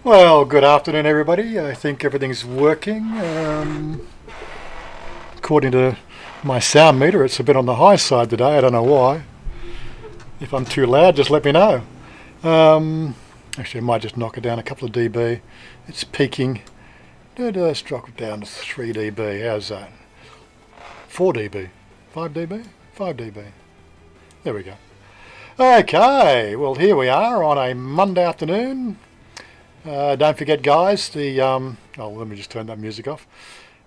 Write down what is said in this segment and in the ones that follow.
Well, good afternoon, everybody. I think everything's working. According to my sound meter, it's a bit on the high side today. I don't know why. If I'm too loud, just let me know. Actually, I might just knock it down a couple of dB. It's peaking. Let's drop it down to 3 dB. How's that? 4 dB. 5 dB? 5 dB. There we go. Okay, well, here we are on a Monday afternoon. Don't forget, guys, let me just turn that music off.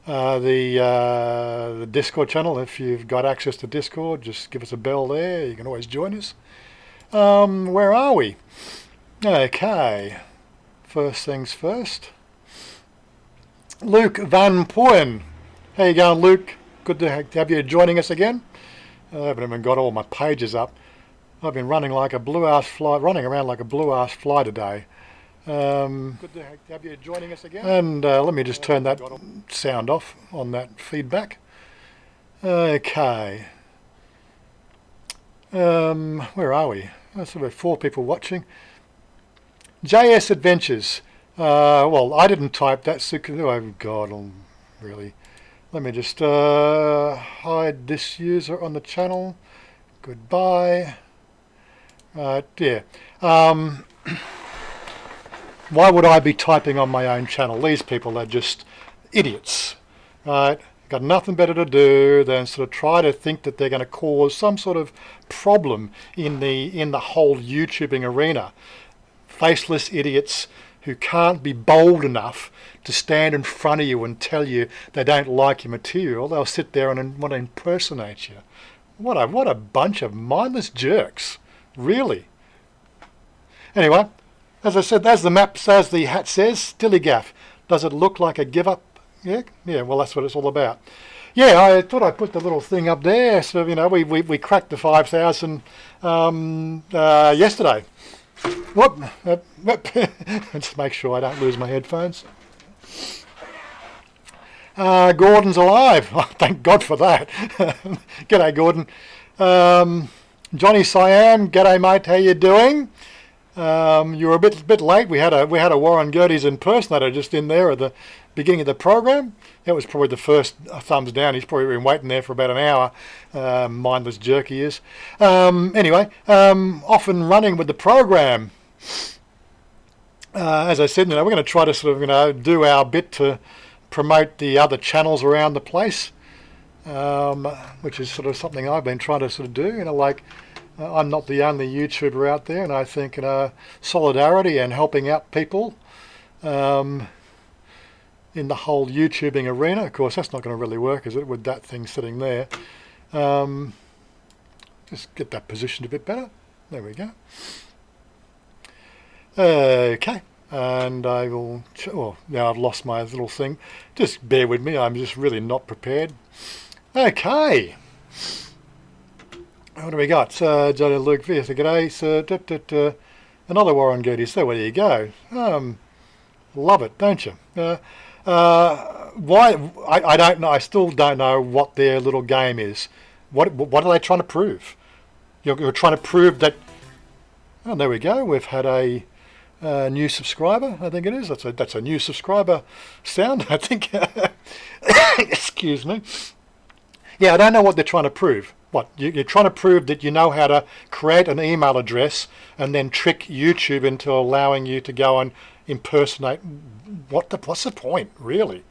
The Discord channel, if you've got access to Discord, just give us a bell there. You can always join us. Where are we? Okay, first things first. Luke Van Poyen. How you going, Luke? Good to have you joining us again. I haven't even got all my pages up. I've been running like a blue-ass fly, running around like a blue-ass fly today. Good to have you joining us again. And let me just turn that sound off on that feedback. Okay. Where are we? That's about 4 people watching. JS Adventures. Well, I didn't type that. So, oh God, really. Let me just hide this user on the channel. Goodbye. Yeah. Why would I be typing on my own channel? These people are just idiots, right? Got nothing better to do than sort of try to think that they're going to cause some sort of problem in the whole YouTubing arena. Faceless idiots who can't be bold enough to stand in front of you and tell you they don't like your material. They'll sit there and want to impersonate you. What a bunch of mindless jerks, really. Anyway. As I said, as the map says, the hat says, Stillygaff. Does it look like a give up? Yeah, well, that's what it's all about. Yeah, I thought I'd put the little thing up there. So, you know, we cracked the 5,000 yesterday. Whoop. Just make sure I don't lose my headphones. Gordon's alive. Oh, thank God for that. G'day, Gordon. Johnny Siam, g'day, mate. How you doing? You were a bit late. We had a Warren Gerdes impersonator just in there at the beginning of the program. That was probably the first thumbs down. He's probably been waiting there for about an hour. Mindless jerk he is. Anyway, off and running with the program. As I said, we're going to try to sort of do our bit to promote the other channels around the place, which is sort of something I've been trying to sort of do. Like. I'm not the only YouTuber out there, and I think solidarity and helping out people in the whole YouTubing arena. Of course, that's not going to really work, is it, with that thing sitting there? Just get that positioned a bit better. There we go. Okay, and I will... Well, now I've lost my little thing. Just bear with me. I'm just really not prepared. Okay. What do we got? Johnny Luke V. G'day, sir. Another Warren Gerdes. So there you go. Love it, don't you? Why? I don't know. I still don't know what their little game is. What are they trying to prove? You're trying to prove that. Oh, there we go. We've had a new subscriber. I think it is. That's a new subscriber sound. I think. Excuse me. Yeah, I don't know what they're trying to prove. What, you're trying to prove that you know how to create an email address and then trick YouTube into allowing you to go and impersonate. What's the point, really?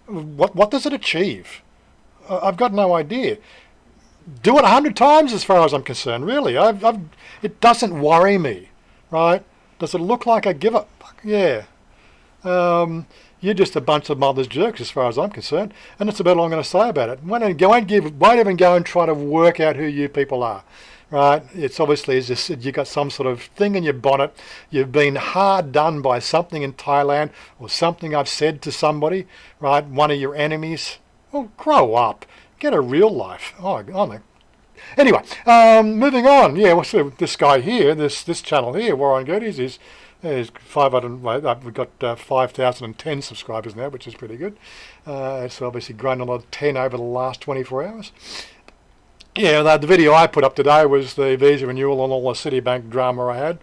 What does it achieve? I've got no idea. Do it 100 times as far as I'm concerned, really. It doesn't worry me, right? Does it look like a give up? Yeah. You're just a bunch of mother's jerks as far as I'm concerned, and that's about all I'm going to say about it. Won't even go and try to work out who you people are, right? It's obviously, as I said, you've got some sort of thing in your bonnet. You've been hard done by something in Thailand or something I've said to somebody, right? One of your enemies. Well, grow up. Get a real life. Anyway, moving on. Yeah, what's this guy here? This channel here, Warren Gerdes, is. There's 500. We've got 5,010 subscribers now, which is pretty good. It's obviously grown another 10 over the last 24 hours. Yeah, the video I put up today was the visa renewal and all the Citibank drama I had.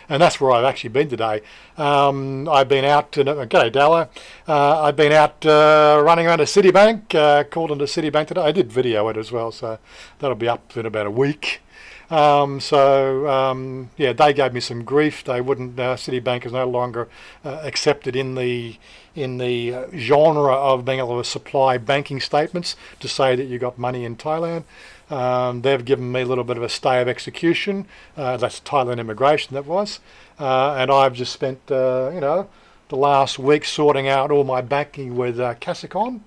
and that's where I've actually been today. I've been out to, g'day Dalla, I've been out running around a Citibank, called into Citibank today. I did video it as well, so that'll be up in about a week. Yeah, they gave me some grief. They wouldn't. Citibank is no longer accepted in the genre of being able to supply banking statements to say that you got money in Thailand. They've given me a little bit of a stay of execution. That's Thailand immigration, that was. And I've just spent, the last week sorting out all my banking with Kasicon.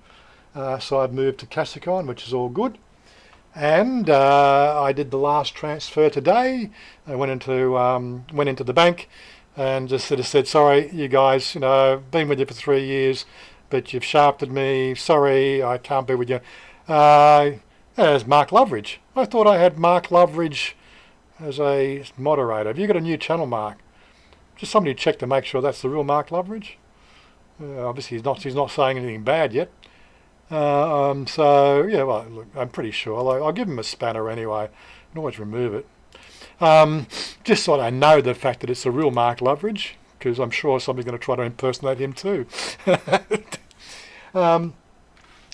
So I've moved to Kasicon, which is all good. And I did the last transfer today. I went into the bank and just sort of said, sorry, you guys, been with you for 3 years, but you've shafted me. Sorry, I can't be with you. There's Mark Loveridge. I thought I had Mark Loveridge as a moderator. Have you got a new channel, Mark? Just somebody check to make sure that's the real Mark Loveridge. Obviously, he's not saying anything bad yet. So yeah, well, look, I'm pretty sure I'll give him a spanner anyway. I can always remove it. Just so I know the fact that it's the real Mark Loveridge, because I'm sure somebody's going to try to impersonate him too.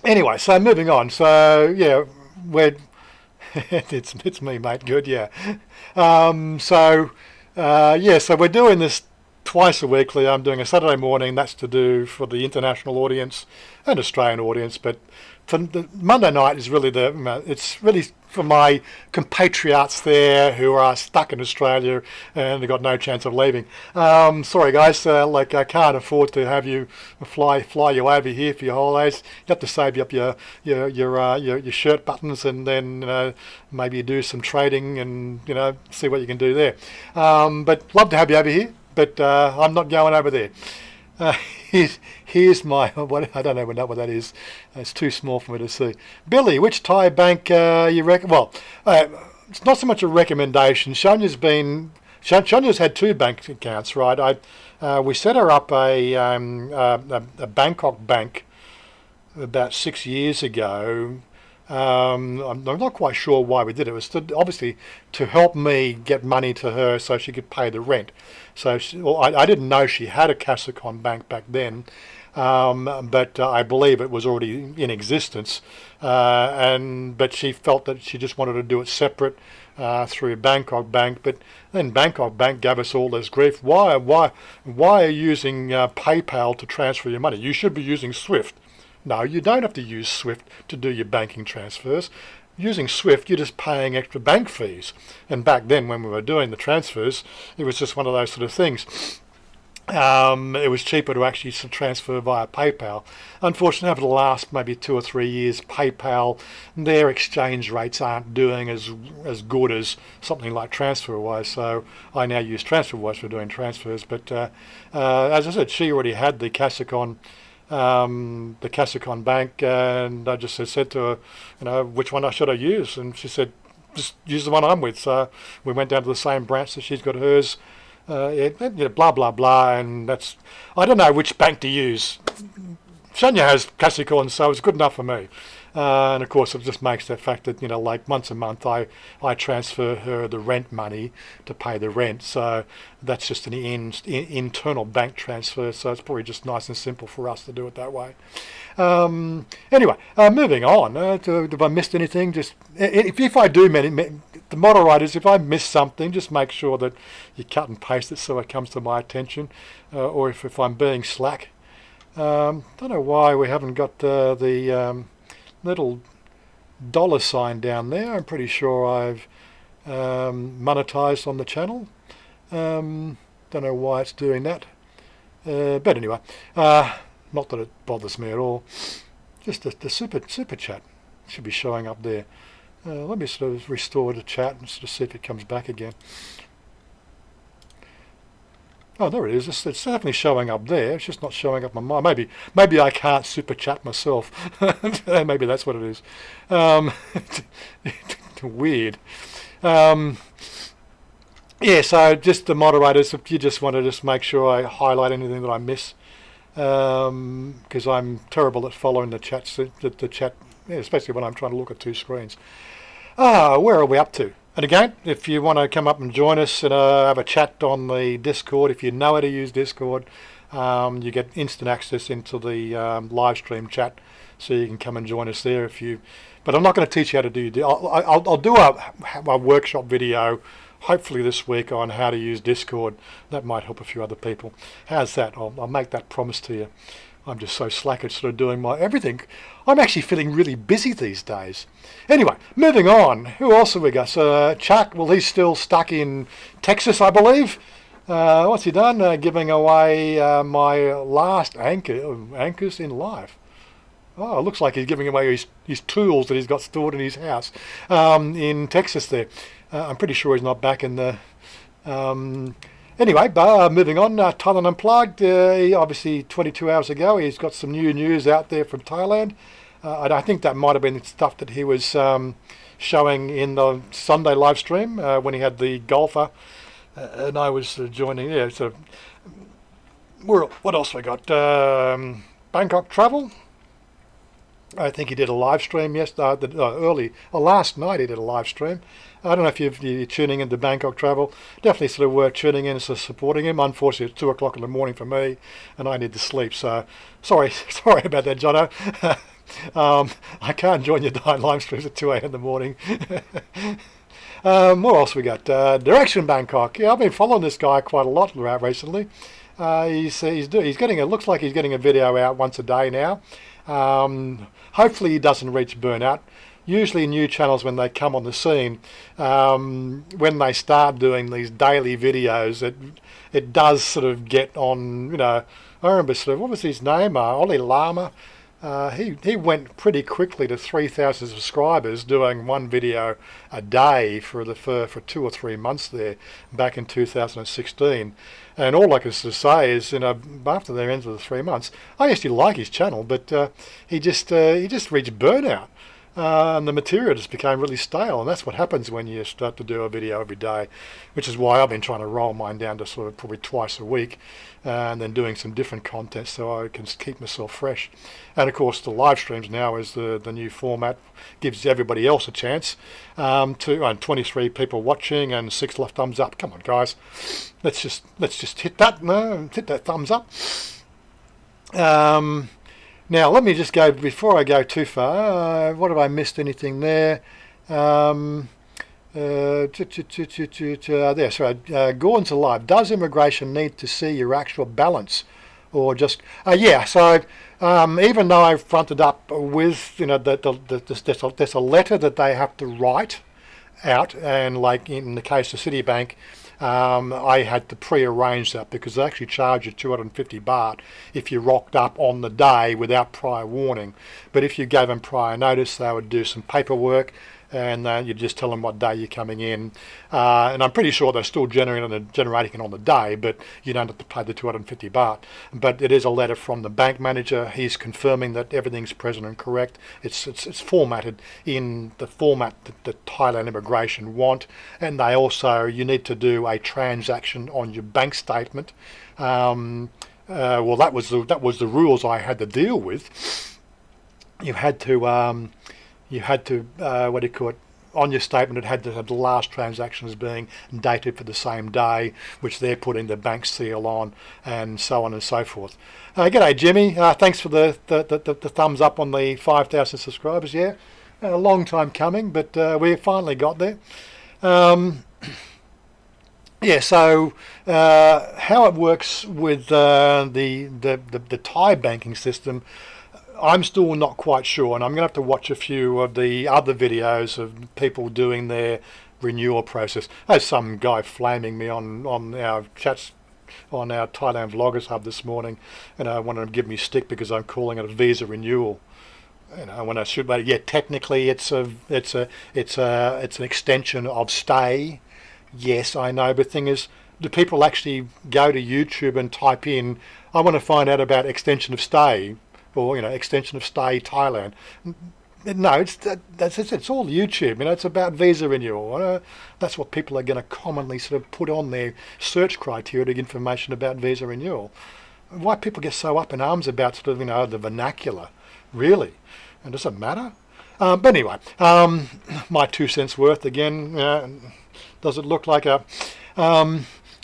Anyway, so moving on. So yeah, it's me, mate. Good, yeah. So we're doing this twice a weekly. I'm doing a Saturday morning. That's to do for the international audience and Australian audience, but for the Monday night is really it's really for my compatriots there who are stuck in Australia and they've got no chance of leaving. Sorry guys, I can't afford to have you fly you over here for your holidays. You have to save up your shirt buttons and then maybe do some trading and see what you can do there. But love to have you over here. But I'm not going over there. Here's my, I don't know what that is. It's too small for me to see. Billy, which Thai bank you reckon? Well, it's not so much a recommendation. Chanya's had 2 bank accounts, right? We set her up a Bangkok bank about 6 years ago. I'm not quite sure why we did it. It was obviously to help me get money to her so she could pay the rent. So I didn't know she had a Kasicon bank back then, but I believe it was already in existence. But she felt that she just wanted to do it separate through Bangkok Bank. But then Bangkok Bank gave us all this grief. Why are you using PayPal to transfer your money? You should be using Swift. No, you don't have to use Swift to do your banking transfers. Using Swift, you're just paying extra bank fees. And back then, when we were doing the transfers, it was just one of those sort of things. It was cheaper to actually transfer via PayPal. Unfortunately, over the last maybe 2 or 3 years, PayPal, their exchange rates aren't doing as good as something like TransferWise. So I now use TransferWise for doing transfers. But as I said, she already had the Kasicon bank, and I just said to her, which one should I use? And she said, just use the one I'm with. So we went down to the same branch that she's got hers. Blah blah blah, and I don't know which bank to use. Chanya has Kasicon, so it's good enough for me. And of course, it just makes the fact that once a month I transfer her the rent money to pay the rent. So that's just an internal bank transfer. So it's probably just nice and simple for us to do it that way. Anyway, moving on. Have I missed anything? Just if I do, the moderators, if I miss something, just make sure that you cut and paste it so it comes to my attention, or if I'm being slack. Don't know why we haven't got the little $ down there. I'm pretty sure I've monetized on the channel. Don't know why it's doing that. But anyway, not that it bothers me at all. Just the super chat should be showing up there. Let me sort of restore the chat and sort of see if it comes back again. Oh, there it is. It's definitely showing up there. It's just not showing up on mine. Maybe I can't super chat myself. Maybe that's what it is. Weird. Yeah, so just the moderators, if you just want to just make sure I highlight anything that I miss, because I'm terrible at following the chats, the chat, especially when I'm trying to look at 2 screens. Where are we up to? And again, if you want to come up and join us and have a chat on the Discord, if you know how to use Discord, you get instant access into the live stream chat, so you can come and join us there if you. But I'm not going to teach you how to do. I'll do a workshop video, hopefully this week, on how to use Discord. That might help a few other people. How's that? I'll make that promise to you. I'm just so slack at sort of doing my everything. I'm actually feeling really busy these days. Anyway, moving on. Who else have we got? So Chuck, well, he's still stuck in Texas, I believe. What's he done? Giving away my last anchors in life. Oh, it looks like he's giving away his tools that he's got stored in his house in Texas there. I'm pretty sure he's not back in the... Anyway, moving on, Thailand Unplugged, obviously 22 hours ago, he's got some new news out there from Thailand. And I think that might have been stuff that he was showing in the Sunday live stream when he had the golfer. And I was joining, yeah, so... What else we got? Bangkok Travel. I think he did a live stream last night he did a live stream. I don't know if you're tuning into Bangkok Travel. Definitely sort of worth tuning in and supporting him. Unfortunately, it's 2 o'clock in the morning for me, and I need to sleep. So, sorry about that, Jono. I can't join your live streams at 2 a.m. in the morning. What else we got? Direction Bangkok. Yeah, I've been following this guy quite a lot recently. Looks like he's getting a video out once a day now. Hopefully he doesn't reach burnout. Usually new channels, when they come on the scene, when they start doing these daily videos, it does sort of get on, I remember sort of, what was his name? Ollie Lama. He went pretty quickly to 3,000 subscribers doing one video a day for 2 or 3 months there back in 2016. And all I can sort of say is, after the end of the 3 months, I actually like his channel, but he just reached burnout. And the material just became really stale, and that's what happens when you start to do a video every day, which is why I've been trying to roll mine down to sort of probably twice a week, and then doing some different content so I can keep myself fresh. And of course the live streams now is the new format, gives everybody else a chance and 23 people watching and 6 left thumbs up. Come on guys, let's just hit that thumbs up. Now, let me just go, before I go too far, what have I missed anything there? Gordon's alive. Does immigration need to see your actual balance? Or just, so even though I've fronted up with, there's a letter that they have to write out, and like in the case of Citibank, I had to pre-arrange that because they actually charge you 250 baht if you rocked up on the day without prior warning. But if you gave them prior notice, they would do some paperwork, and you just tell them what day you're coming in. And I'm pretty sure they're still generating it on the day, but you don't have to pay the 250 baht. But it is a letter from the bank manager. He's confirming that everything's present and correct. It's formatted in the format that Thailand immigration want, and they also, you need to do a transaction on your bank statement. That was the rules I had to deal with. You had to on your statement, it had to have the last transaction as being dated for the same day, which they're putting the bank seal on, and so on and so forth. G'day Jimmy, thanks for the thumbs up on the 5,000 subscribers. Yeah, a long time coming, but we finally got there. So how it works with the Thai banking system, I'm still not quite sure, and I'm going to have to watch a few of the other videos of people doing their renewal process. There's some guy flaming me on our chats on our Thailand Vloggers Hub this morning, and I wanted to give me stick because I'm calling it a visa renewal. When I should, technically it's an extension of stay. Yes, I know, but the thing is, do people actually go to YouTube and type in, I want to find out about extension of stay, or extension of stay Thailand? No, it's all YouTube. It's about visa renewal. That's what people are going to commonly sort of put on their search criteria to get information about visa renewal. Why people get so up in arms about sort of the vernacular, really? And does it matter? But anyway, my 2 cents worth again. Does it look like a...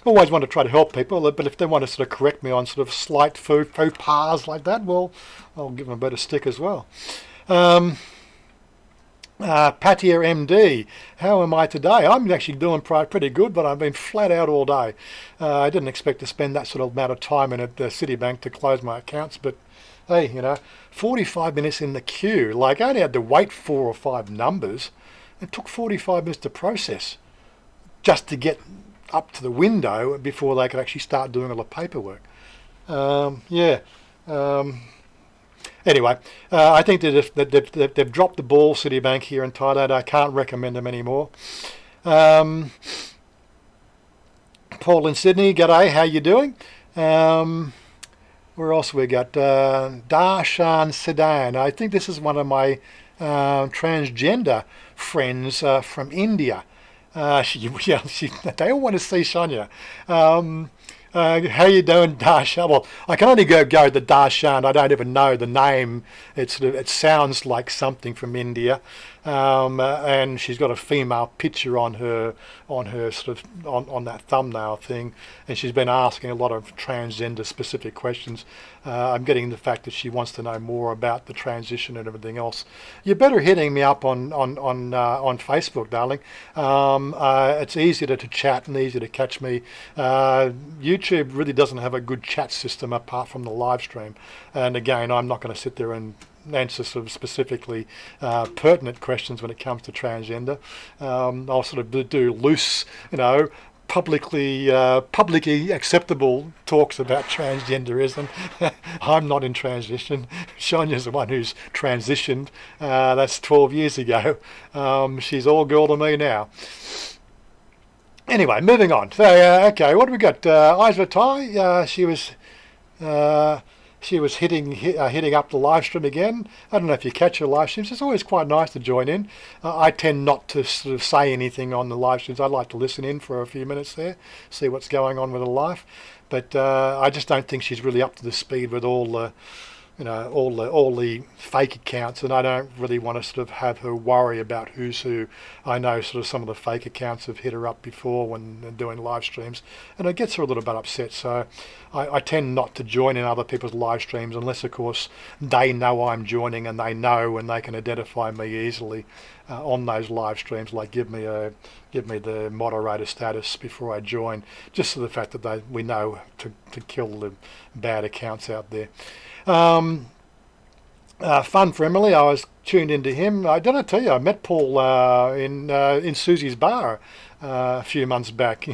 always want to try to help people, but if they want to sort of correct me on sort of slight faux pas like that, well, I'll give them a better stick as well. Patia MD, how am I today? I'm actually doing pretty good, but I've been flat out all day. I didn't expect to spend that sort of amount of time in at Citibank to close my accounts, but hey, 45 minutes in the queue. Like, I only had to wait 4 or 5 numbers. It took 45 minutes to process just to get up to the window before they could actually start doing all the paperwork. Anyway, I think that they've dropped the ball, Citibank here in Thailand. I can't recommend them anymore. Paul in Sydney, g'day, how you doing? Where else we got? Darshan Sedan. I think this is one of my transgender friends from India. They all want to see Chanya. How you doing, Darshan? Well, I can only go the Darshan. I don't even know the name. It sounds like something from India, and she's got a female picture on her sort of on that thumbnail thing, and she's been asking a lot of transgender specific questions. I'm getting the fact that she wants to know more about the transition and everything else. You're better hitting me up on Facebook, darling. It's easier to chat and easier to catch me. YouTube really doesn't have a good chat system apart from the live stream. And again, I'm not going to sit there and answer sort of specifically pertinent questions when it comes to transgender. I'll sort of do loose, publicly acceptable talks about transgenderism. I'm not in transition. Chanya's the one who's transitioned. That's 12 years ago. She's all girl to me now. Anyway, moving on. So, okay, what have we got? Isla Thai, she was hitting up the live stream again. I don't know if you catch her live streams. It's always quite nice to join in. I tend not to sort of say anything on the live streams. I like to listen in for a few minutes there, see what's going on with her life. But I just don't think she's really up to the speed with all the fake accounts, and I don't really want to sort of have her worry about who's who. I know sort of some of the fake accounts have hit her up before when doing live streams, and it gets her a little bit upset. So I tend not to join in other people's live streams unless, of course, they know I'm joining and they know and they can identify me easily on those live streams. Like give me the moderator status before I join, just for the fact that we know to kill the bad accounts out there. Fun for Emily. I was tuned into him. Did I tell you I met Paul in Susie's bar a few months back?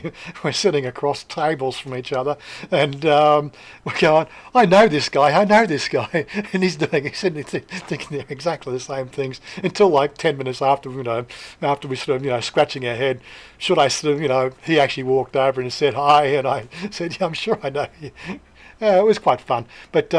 We're sitting across tables from each other, and we're going, I know this guy, and he's thinking exactly the same things until like 10 minutes after we sort of scratching our head. Should I sort of he actually walked over and said hi, and I said, yeah, I'm sure I know you. It was quite fun, but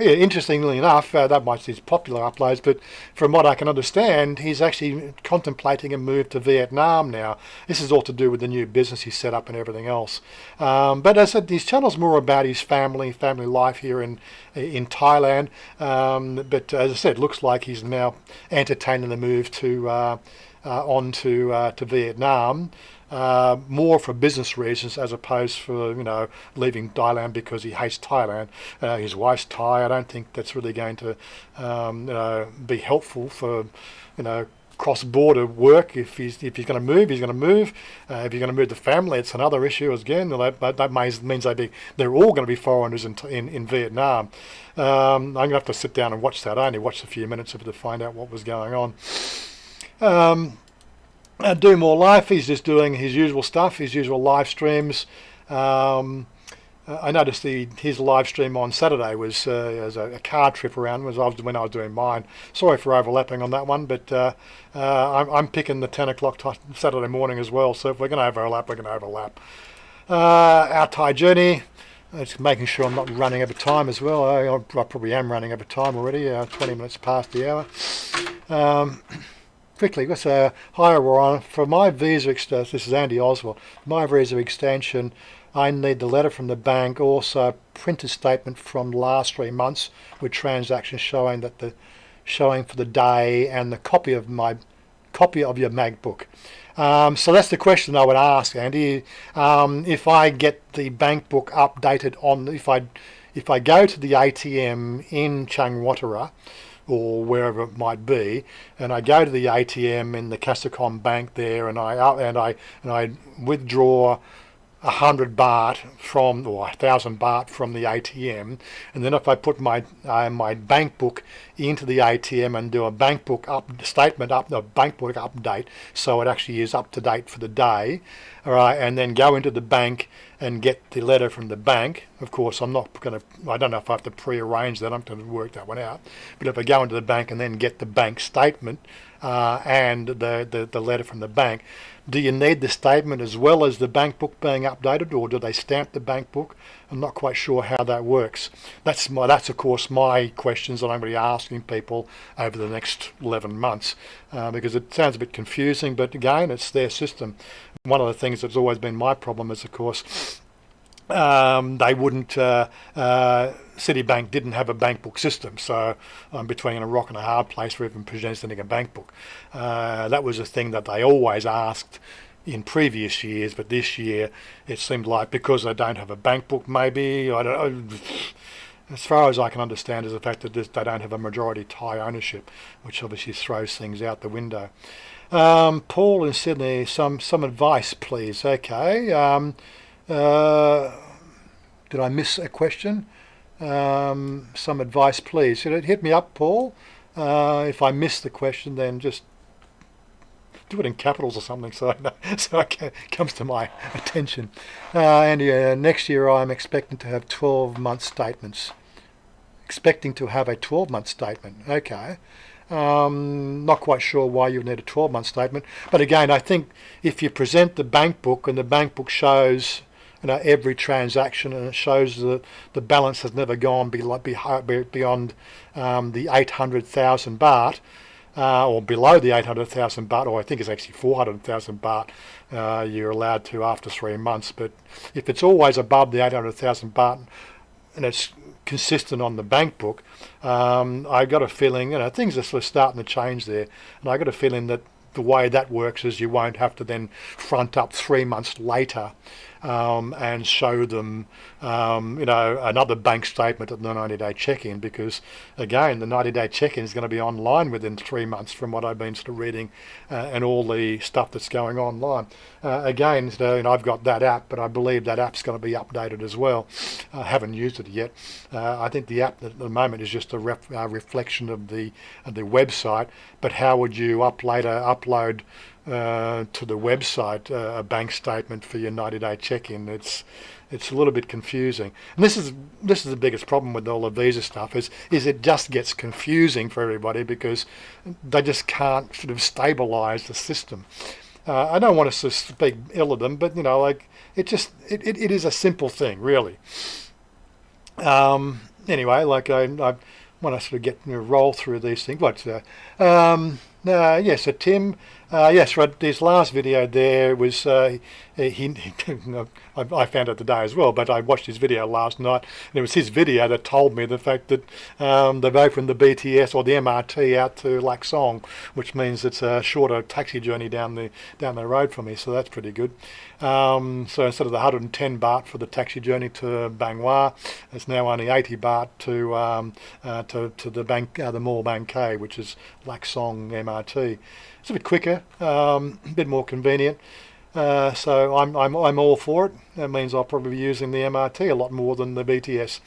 interestingly enough, that might be his popular uploads, but from what I can understand, he's actually contemplating a move to Vietnam now. This is all to do with the new business he's set up and everything else. But as I said, his channel's more about his family life here in Thailand. But as I said, looks like he's now entertaining the move to Vietnam. More for business reasons as opposed for leaving Thailand because he hates Thailand. His wife's Thai. I don't think that's really going to be helpful for cross-border work. If he's going to move, he's going to move. If you're going to move the family, it's another issue again. That means they're all going to be foreigners in Vietnam. I'm going to have to sit down and watch that. I only watched a few minutes of it to find out what was going on. Do More Life, he's just doing his usual stuff, his usual live streams. I noticed his live stream on Saturday was as a car trip around when I was doing mine. Sorry for overlapping on that one, but I'm picking the 10 o'clock Saturday morning as well, so if we're going to overlap, we're going to overlap. Our Thai journey, just making sure I'm not running over time as well. I probably am running over time already, 20 minutes past the hour. Quickly, hi Warren. For my visa extension, this is Andy Oswald. My visa extension, I need the letter from the bank, also printed statement from the last 3 months with transactions showing that the showing for the day and the copy of your MacBook. So that's the question I would ask, Andy. If I get the bank book updated if I go to the ATM in Changwatara or wherever it might be, and I go to the ATM in the Kasikom Bank there, and I withdraw 100 baht or 1,000 baht from the ATM, and then if I put my bank book into the ATM and do a bank book update, so it actually is up to date for the day, all right, and then go into the bank and get the letter from the bank. Of course, I don't know if I have to pre-arrange that. I'm going to work that one out. But if I go into the bank and then get the bank statement and the letter from the bank, do you need the statement as well as the bank book being updated, or do they stamp the bank book? I'm not quite sure how that works. That's of course my questions that I'm going to be asking people over the next 11 months because it sounds a bit confusing, but again, it's their system. One of the things that's always been my problem is, of course, they wouldn't. Citibank didn't have a bank book system, so I'm between a rock and a hard place for even presenting a bank book. That was a thing that they always asked in previous years, but this year it seemed like because they don't have a bank book, maybe, I don't know. As far as I can understand, is the fact that they don't have a majority Thai ownership, which obviously throws things out the window. Paul in Sydney, some advice, please. Okay. Did I miss a question? Some advice, please. Hit me up, Paul. If I missed the question, then just do it in capitals or something so it comes to my attention. And next year I'm expecting to have 12-month statements. Expecting to have a 12-month statement. Okay. Not quite sure why you need a 12-month statement. But again, I think if you present the bank book and the bank book shows every transaction, and it shows that the balance has never gone beyond the 800,000 baht, or below the 800,000 baht, or I think it's actually 400,000 baht you're allowed to after 3 months. But if it's always above the 800,000 baht and it's consistent on the bank book, I got a feeling, things are sort of starting to change there, and I got a feeling that the way that works is you won't have to then front up 3 months later and show them, another bank statement at the 90-day check-in, because again, the 90-day check-in is going to be online within 3 months from what I've been sort of reading and all the stuff that's going online. Again, I've got that app, but I believe that app's going to be updated as well. I haven't used it yet. I think the app at the moment is just a reflection of the website, but how would you upload to the website a bank statement for your 90-day check-in? It's a little bit confusing, and this is the biggest problem with all the visa stuff is it just gets confusing for everybody because they just can't sort of stabilise the system. I don't want to speak ill of them, but it is a simple thing, really. Anyway, I want to sort of get roll through these things. Yes, so Tim, yes, right. This last video there was I found out today as well, but I watched his video last night, and it was his video that told me the fact that they've opened the BTS or the MRT out to Lak Song, which means it's a shorter taxi journey down the road for me. So that's pretty good. So instead of the 110 baht for the taxi journey to Bang Hwa, it's now only 80 baht to the Mall Bang K, which is Lak Song MRT. It's a bit quicker, a bit more convenient. So I'm all for it. That means I'll probably be using the MRT a lot more than the BTS.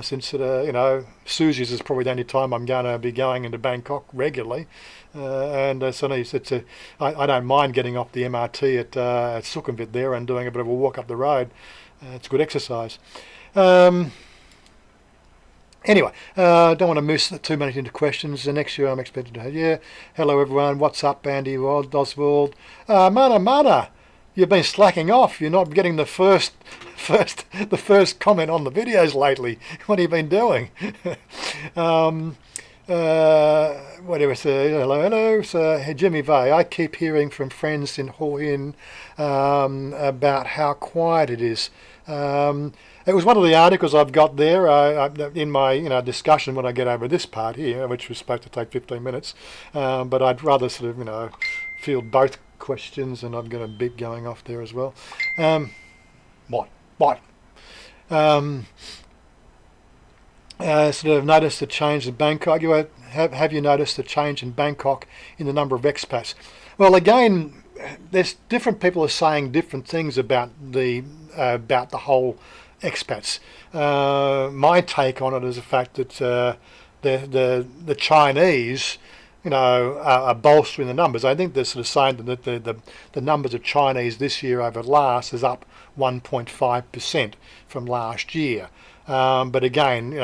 Since Susie's is probably the only time I'm going to be going into Bangkok regularly, and so I don't mind getting off the MRT at Sukhumvit there and doing a bit of a walk up the road. It's good exercise. Anyway, don't want to miss too many into questions. Next year I'm expected to have, hello everyone, what's up, Andy, Oswald? Mana, you've been slacking off. You're not getting the first comment on the videos lately. What have you been doing? Whatever, hello. So, hey, Jimmy Vay, I keep hearing from friends in Hua Hin about how quiet it is It was one of the articles I've got there in my discussion when I get over this part here, which was supposed to take 15 minutes. But I'd rather sort of field both questions, and I've got a bit going off there as well. What? Sort of noticed the change in Bangkok. Have you noticed the change in Bangkok in the number of expats? Well, again, there's different people are saying different things about the whole expats. My take on it is the fact that the Chinese, are bolstering the numbers. I think they're sort of saying that the numbers of Chinese this year over last is up 1.5% from last year. But again,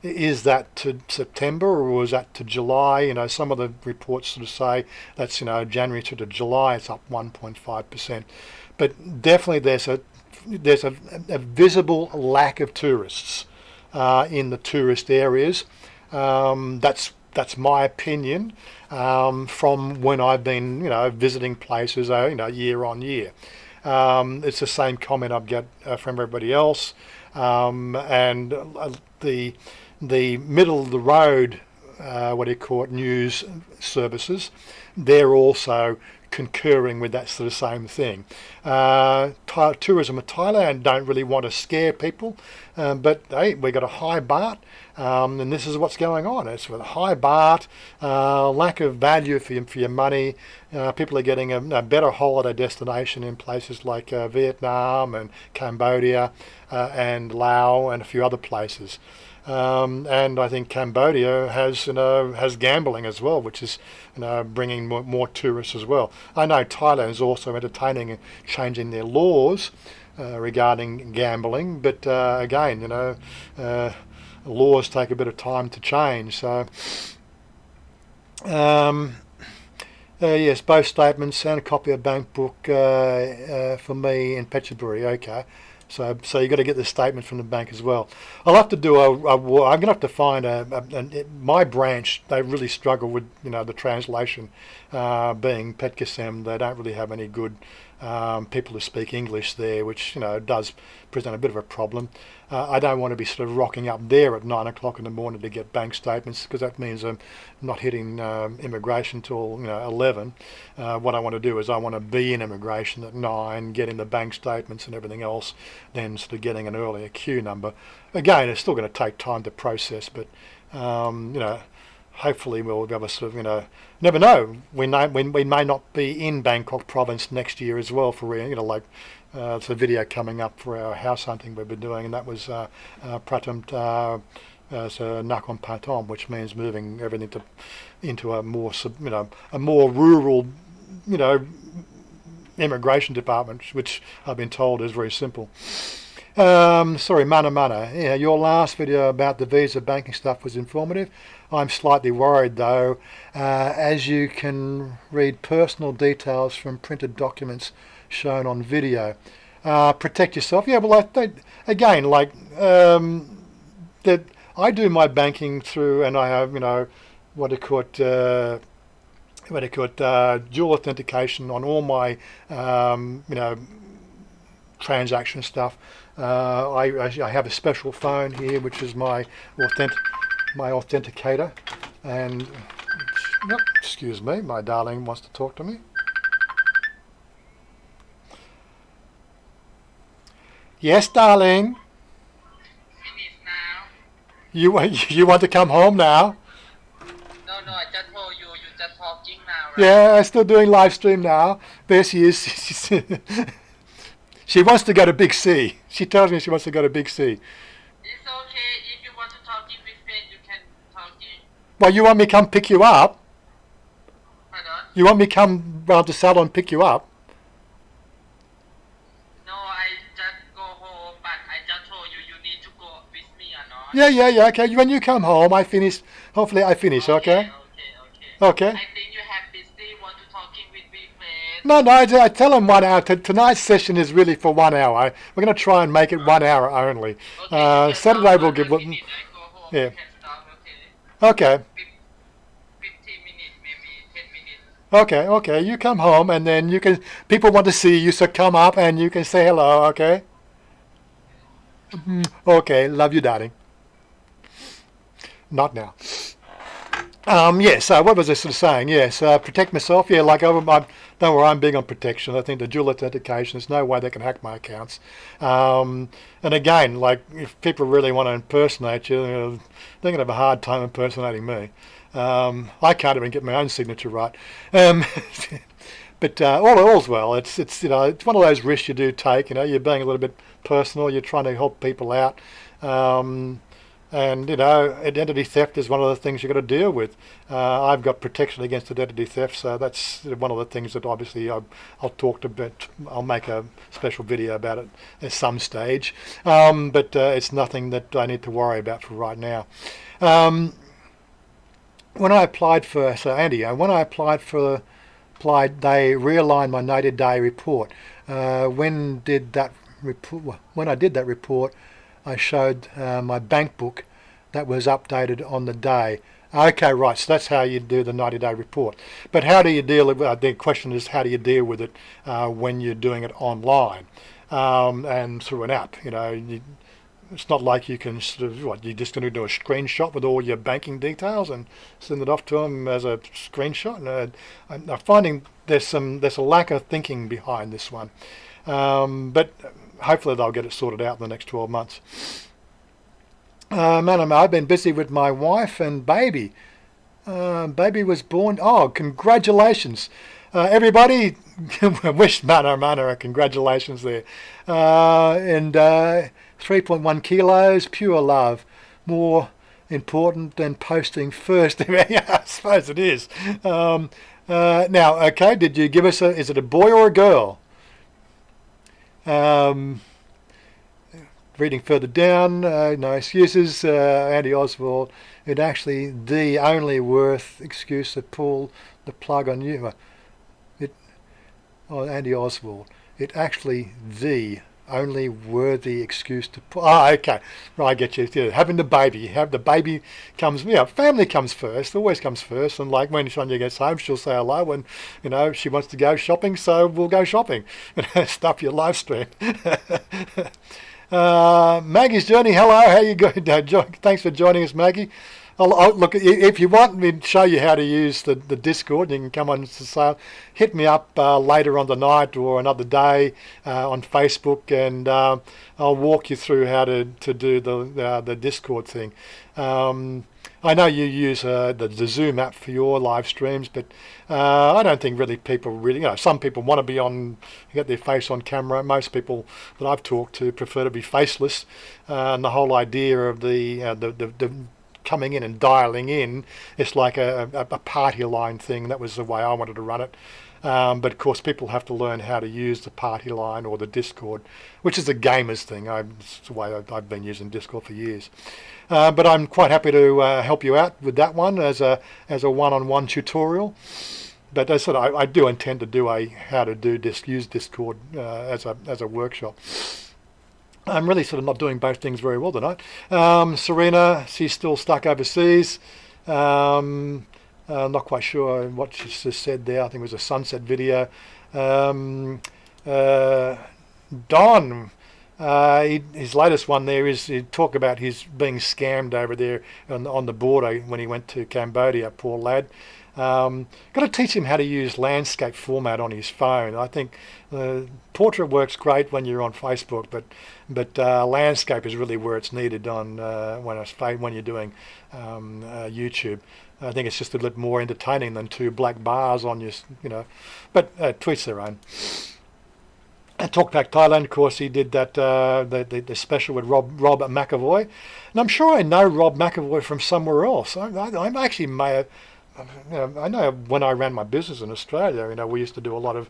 is that to September or is that to July? Some of the reports sort of say that's January to July, it's up 1.5%. But definitely there's a visible lack of tourists in the tourist areas. That's my opinion from when I've been visiting places year on year. It's the same comment I get from everybody else. And the middle of the road, news services, they're also concurring with that sort of same thing. Tourism in Thailand don't really want to scare people, but hey, we got a high baht, and this is what's going on. It's with a high baht, lack of value for your money. People are getting a better holiday destination in places like Vietnam and Cambodia and Laos and a few other places. And I think Cambodia has gambling as well, which is bringing more tourists as well. I know Thailand is also entertaining and changing their laws regarding gambling, but again, laws take a bit of time to change. So yes, both statements and a copy of bank book for me in Phetchaburi. Okay. So you've got to get the statement from the bank as well. I'll have to do I'm going to have to find my branch. They really struggle with the translation, being Petkasem. They don't really have any good people who speak English there, which does present a bit of a problem. I don't want to be sort of rocking up there at 9 o'clock in the morning to get bank statements, because that means I'm not hitting immigration till 11. What I want to do is I want to be in immigration at 9, getting the bank statements and everything else, then sort of getting an earlier queue number. Again, it's still going to take time to process, but hopefully we'll be able to sort of never know. We may not be in Bangkok province next year as well for it's a video coming up for our house hunting we've been doing, and that was Pratam Nakhon Pathom, which means moving everything into a more rural immigration department, which I've been told is very simple. Sorry, Mana. Yeah, your last video about the visa banking stuff was informative. I'm slightly worried though, as you can read personal details from printed documents shown on video. Protect yourself. Yeah, well, that I do my banking through, and I have dual authentication on all my transaction stuff. I have a special phone here, which is my authenticator, and excuse me, my darling wants to talk to me. Yes, darling. Finish now. You want to come home now? No, I just told you. You just talking now, right? Yeah, I'm still doing live stream now. There she is. She wants to go to Big C. She tells me she wants to go to Big C. It's okay. If you want to talk in with me, you can talk in. Well, you want me to come pick you up? Pardon? You want me to come round to salon and pick you up? No, I just go home, but I just told you need to go with me or not. Yeah. Okay. When you come home, hopefully I finish. Okay. Okay. I think you have busy. Want to talking with me, friend? No. I tell them 1 hour. Tonight's session is really for 1 hour. We're going to try and make it 1 hour only. Okay, Saturday we'll give. I go home, Yeah. you can start, okay? Okay. 15 minutes, maybe 10 minutes. Okay. You come home, and then people want to see you, so come up and you can say hello. Okay. Okay, love you, darling. Not now. Yes, what was I sort of saying? Yes, protect myself. Yeah, like don't worry, I'm big on protection. I think the dual authentication, there's no way they can hack my accounts. And again, like if people really want to impersonate you, they're going to have a hard time impersonating me. I can't even get my own signature right. Um, but all's well. It's it's one of those risks you do take. You're being a little bit personal. You're trying to help people out. Um, and identity theft is one of the things you've got to deal with. I've got protection against identity theft, so that's one of the things that obviously I'll talk about. I'll make a special video about it at some stage, but it's nothing that I need to worry about for right now. When I applied for, so Andy, when I applied, they realigned my 90-day report. When I did that report, I showed my bank book that was updated on the day. Okay, right, so that's how you do the 90-day report. But how do you deal with the question is, how do you deal with it when you're doing it online and through an app? It's not like you can sort of, you're just going to do a screenshot with all your banking details and send it off to them as a screenshot. I'm finding there's a lack of thinking behind this one. But hopefully they'll get it sorted out in the next 12 months. I've been busy with my wife and baby. Baby was born. Oh, congratulations. Everybody, wish Mana a congratulations there. And 3.1 kilos, pure love. More important than posting first. I suppose it is. Now, okay, did you give us is it a boy or a girl? Reading further down, no excuses, Andy Oswald. It actually the only worth excuse to pull the plug on you. Andy Oswald. It actually the only worthy excuse to pull. Okay, right, I get you. Yeah, having the baby, comes. Family comes first. Always comes first. And like when Chanya gets home, she'll say hello, and she wants to go shopping, so we'll go shopping. Stuff your live stream. Maggie's Journey, hello, how you going? Thanks for joining us, Maggie. Look, if you want me to show you how to use the Discord, you can come on to say, hit me up later on the night or another day on Facebook, and I'll walk you through how to do the Discord thing. I know you use the Zoom app for your live streams, but I don't think really people really, some people want to be get their face on camera. Most people that I've talked to prefer to be faceless, and the whole idea of the coming in and dialing in, it's like a party line thing. That was the way I wanted to run it. But of course, people have to learn how to use the party line or the Discord, which is a gamer's thing. It's the way I've been using Discord for years. But I'm quite happy to help you out with that one as a one-on-one tutorial. But I do intend to do how to use Discord as a workshop. I'm really sort of not doing both things very well tonight. Serena, she's still stuck overseas. Not quite sure what she just said there. I think it was a sunset video. Don, his latest one there is he talk about his being scammed over there on the border when he went to Cambodia. Poor lad. Got to teach him how to use landscape format on his phone. I think portrait works great when you're on Facebook, but landscape is really where it's needed on when you're doing YouTube. I think it's just a little more entertaining than two black bars on your, but tweets their own. Talkback Thailand, of course, he did that the special with Rob McAvoy, and I'm sure I know Rob McAvoy from somewhere else. I actually may have. I know when I ran my business in Australia, we used to do a lot of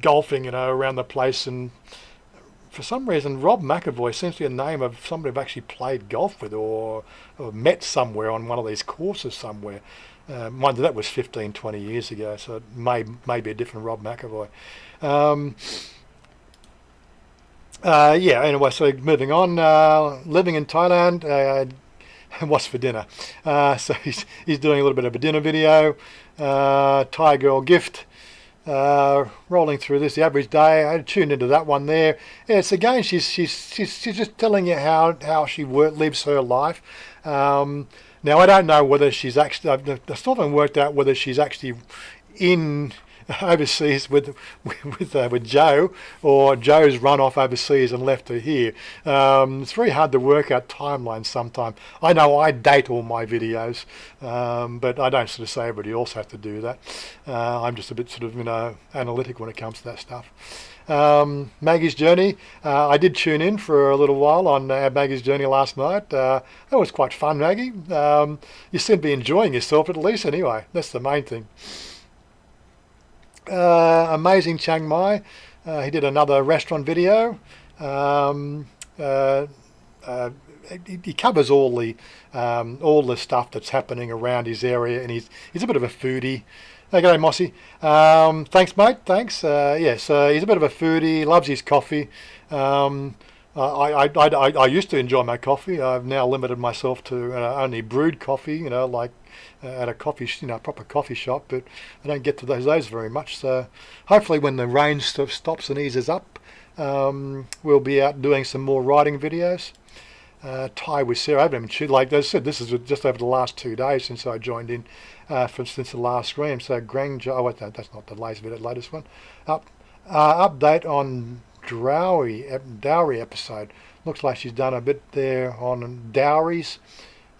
golfing, around the place, and for some reason Rob McAvoy seems to be a name of somebody I've actually played golf with or met somewhere on one of these courses somewhere. Mind that was 15, 20 years ago, so it may be a different Rob McAvoy. Anyway, so moving on, living in Thailand, what's for dinner? So he's doing a little bit of a dinner video, Thai girl gift, rolling through this, the average day. I tuned into that one there. Yes, again, she's just telling you how she lives her life. Now I don't know whether she's actually. I still haven't worked out whether she's actually in overseas with Joe, or Joe's run off overseas and left her here. It's very hard to work out timelines sometimes. I know I date all my videos, but I don't sort of say everybody else has to do that. I'm just a bit sort of analytic when it comes to that stuff. Maggie's Journey. I did tune in for a little while on Maggie's Journey last night. That was quite fun, Maggie. You seem to be enjoying yourself, at least anyway. That's the main thing. Amazing Chiang Mai. He did another restaurant video. He covers all the stuff that's happening around his area, and he's a bit of a foodie. G'day, Mossy. Thanks, mate. Thanks. Yes, he's a bit of a foodie. Loves his coffee. I used to enjoy my coffee. I've now limited myself to only brewed coffee. Like at a proper coffee shop. But I don't get to those very much. So hopefully, when the rain stuff stops and eases up, we'll be out doing some more writing videos. Thai with Sarah. I haven't even, like I said, this is just over the last 2 days since I joined in, since the last stream. So that's not the latest one. Update on dowry episode. Looks like she's done a bit there on dowries,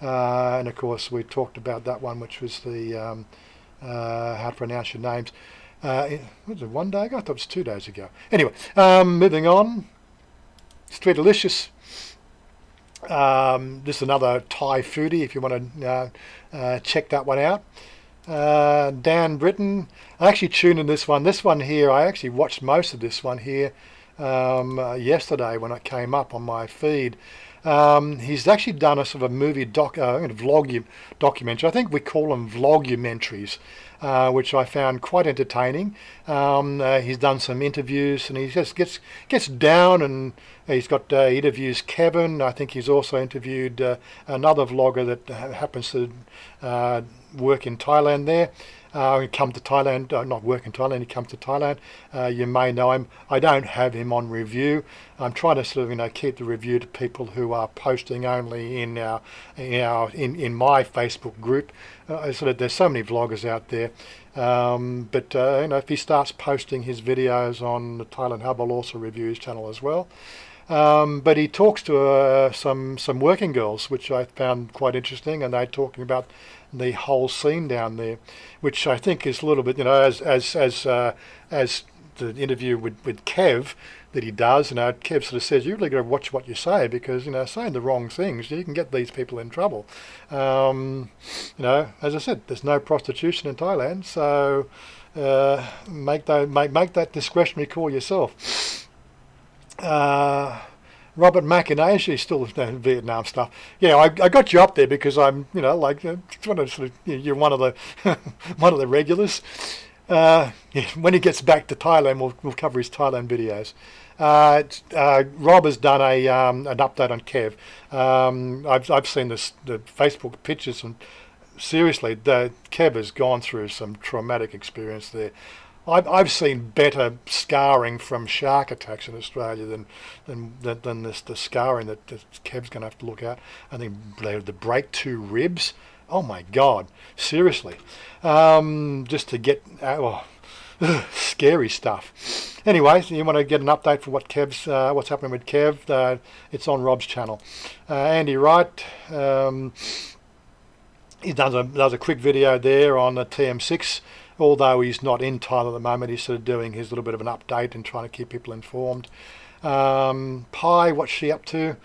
and of course we talked about that one, which was the how to pronounce your names. Was it 1 day ago? I thought it was 2 days ago. Anyway, moving on. Street Delicious. Just another Thai foodie if you want to check that one out. Dan Britton. I actually tuned in this one. This one here, I actually watched most of this one here yesterday when it came up on my feed. He's actually done a sort of a movie documentary. I think we call them vlogumentaries, which I found quite entertaining. He's done some interviews, and he just gets down, and he's got interviews Kevin. I think he's also interviewed another vlogger that happens to work in Thailand there. Come to Thailand, not work in Thailand, he comes to Thailand. You may know him. I don't have him on review. I'm trying to sort of keep the review to people who are posting only in my Facebook group. So that there's so many vloggers out there. But if he starts posting his videos on the Thailand Hub, I'll also review his channel as well. But he talks to some working girls, which I found quite interesting, and they're talking about the whole scene down there, which I think is a little bit, as the interview with Kev that he does, Kev sort of says, you really got to watch what you say, because, saying the wrong things, you can get these people in trouble. As I said, there's no prostitution in Thailand, so make that discretionary call yourself. Robert Mack in Asia, he's still Vietnam stuff. Yeah, I got you up there because I'm, you're one of the one of the regulars. When he gets back to Thailand, we'll cover his Thailand videos. Rob has done an update on Kev. I've seen the Facebook pictures, and seriously, Kev has gone through some traumatic experience there. I've seen better scarring from shark attacks in Australia than the scarring that Kev's going to have to look at. I think the break 2 ribs. Oh my God! Seriously, just to get scary stuff. Anyway, so you want to get an update for what's happening with Kev? It's on Rob's channel. Andy Wright. He does a quick video there on the TM6. Although he's not in Thailand at the moment, he's sort of doing his little bit of an update and trying to keep people informed. Pi, what's she up to?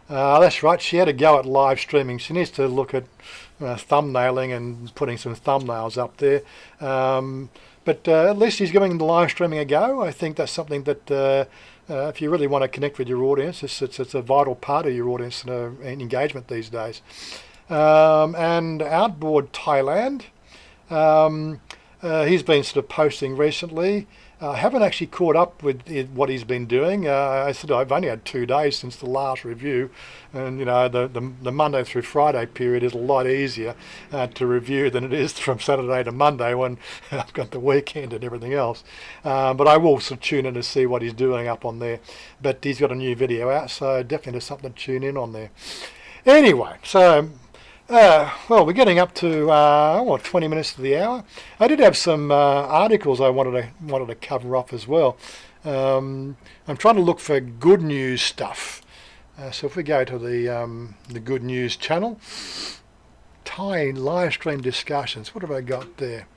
That's right, she had a go at live streaming. She needs to look at thumbnailing and putting some thumbnails up there. But at least she's giving the live streaming a go. I think that's something that if you really want to connect with your audience, it's a vital part of your audience and engagement these days. And Outboard Thailand. He's been sort of posting recently. I haven't actually caught up with what he's been doing. I said I've only had 2 days since the last review, and the Monday through Friday period is a lot easier to review than it is from Saturday to Monday when I've got the weekend and everything else. But I will sort of tune in to see what he's doing up on there. But he's got a new video out, so definitely there's something to tune in on there. Anyway, so. Well, we're getting up to 20 minutes to the hour. I did have some articles I wanted to cover off as well. I'm trying to look for good news stuff. So if we go to the good news channel, Thai live stream discussions. What have I got there?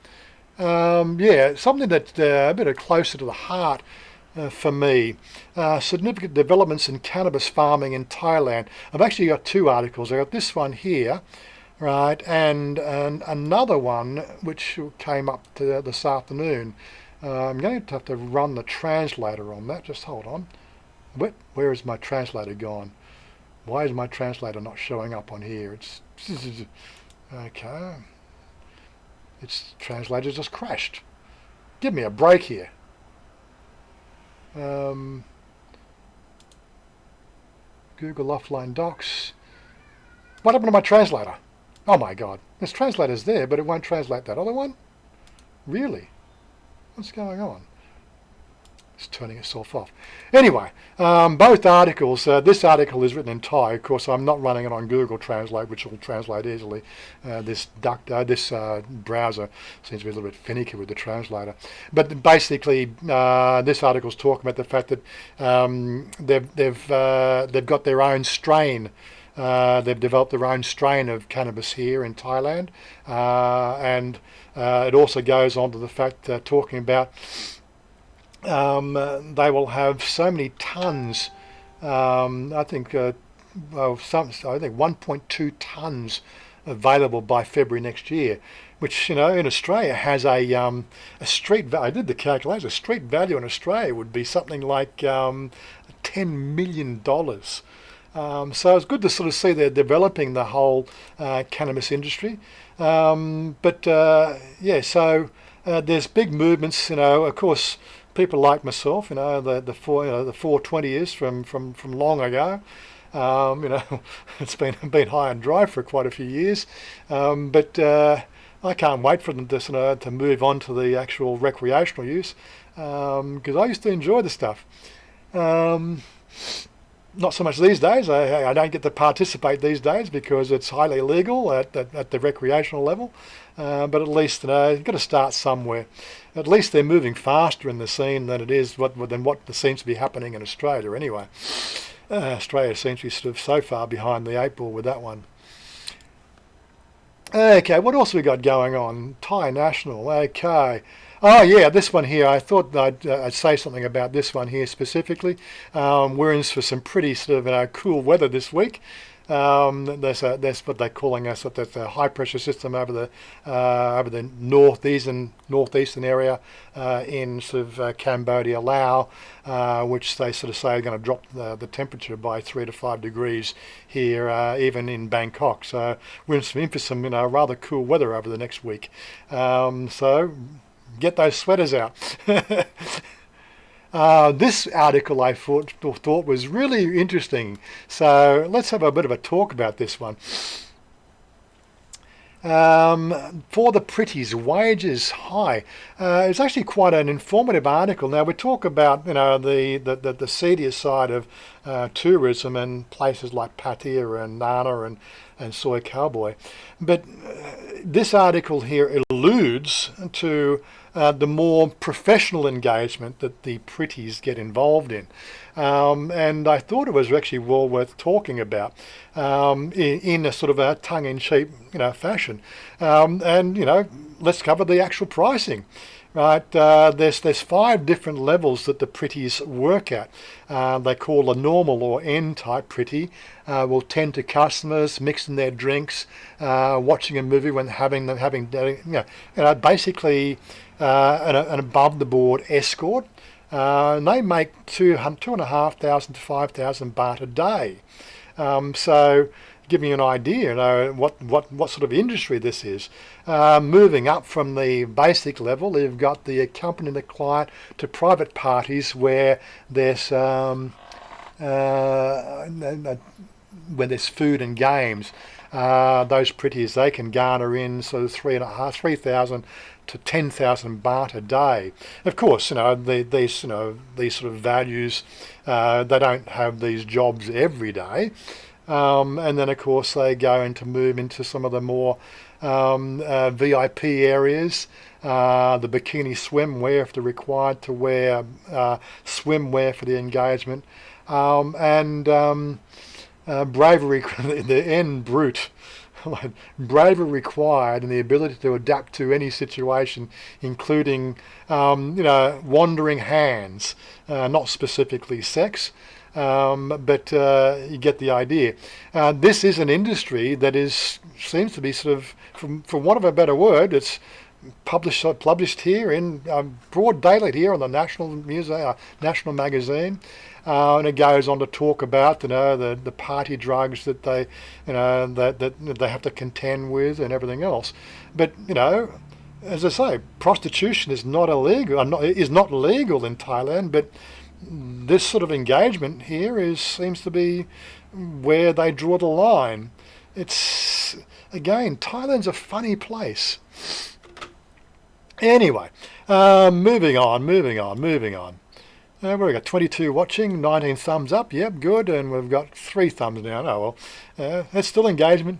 Yeah, something that's a bit closer to the heart. For me, significant developments in cannabis farming in Thailand. I've actually got 2 articles. I got this one here, right, and another one which came up this afternoon. I'm going to have to run the translator on that. Just hold on. Where is my translator gone? Why is my translator not showing up on here? It's okay. Its translator just crashed. Give me a break here. Google offline docs. What happened to my translator? Oh my god, this translator's there, but it won't translate that other one? Really? What's going on? It's turning itself off. Anyway, both articles, this article is written in Thai. Of course, I'm not running it on Google Translate, which will translate easily. This browser seems to be a little bit finicky with the translator. But basically, this article is talking about the fact that they've got their own strain. They've developed their own strain of cannabis here in Thailand. And it also goes on to the fact, talking about they will have so many tons. I think 1.2 tons available by February next year, which in Australia has a street value. I did the calculation. A street value in Australia would be something like $10 million. So it's good to sort of see they're developing the whole cannabis industry. Yeah, so there's big movements. Of course. People like myself, the 420 years from long ago. It's been high and dry for quite a few years, but I can't wait for them to move on to the actual recreational use, because I used to enjoy the stuff. Not so much these days. I don't get to participate these days because it's highly illegal at the recreational level. But at least you've got to start somewhere. At least they're moving faster in the scene than what seems to be happening in Australia. Anyway, Australia seems to be sort of so far behind the 8 ball with that one. Okay, what else have we got going on? Thai National. Okay. Oh yeah, this one here. I thought I'd say something about this one here specifically. We're in for some pretty sort of cool weather this week. There's what they're calling us. That's a high pressure system over the northeastern area in sort of Cambodia, Laos, which they sort of say are going to drop the temperature by 3 to 5 degrees here, even in Bangkok. So we're in for some rather cool weather over the next week. So get those sweaters out. This article I thought was really interesting. So let's have a bit of a talk about this one. For the pretties, wages high. It's actually quite an informative article. Now we talk about the seedier side of tourism and places like Pattaya and Nana and Soy Cowboy, but this article here alludes to the more professional engagement that the pretties get involved in. And I thought it was actually well worth talking about in a sort of a tongue-in-cheek fashion. And let's cover the actual pricing. Right, there's 5 different levels that the pretties work at. They call a normal or N-type pretty. Will tend to customers, mixing their drinks, watching a movie when basically an above-the-board escort. And they make 2,500 to 5,000 baht a day. So giving you an idea, what sort of industry this is. Moving up from the basic level, you've got the accompanying the client to private parties where there's food and games. Those pretties, they can garner in sort of 3,000 to 10,000 baht a day. Of course, these sort of values, they don't have these jobs every day. And then, of course, they move into some of the more VIP areas. The bikini swimwear if they're required to wear swimwear for the engagement. Bravery, the end brute. Bravery required and the ability to adapt to any situation, including, wandering hands, not specifically sex, but you get the idea. This is an industry that seems to be sort of, for want of a better word, it's published here in broad daylight here on the National Magazine. And it goes on to talk about the party drugs that they that they have to contend with and everything else. But as I say, prostitution is not illegal. Is not legal in Thailand. But this sort of engagement here seems to be where they draw the line. It's again, Thailand's a funny place. Anyway, moving on. We've got 22 watching, 19 thumbs up, yep, good, and we've got 3 thumbs down. Oh well, that's still engagement.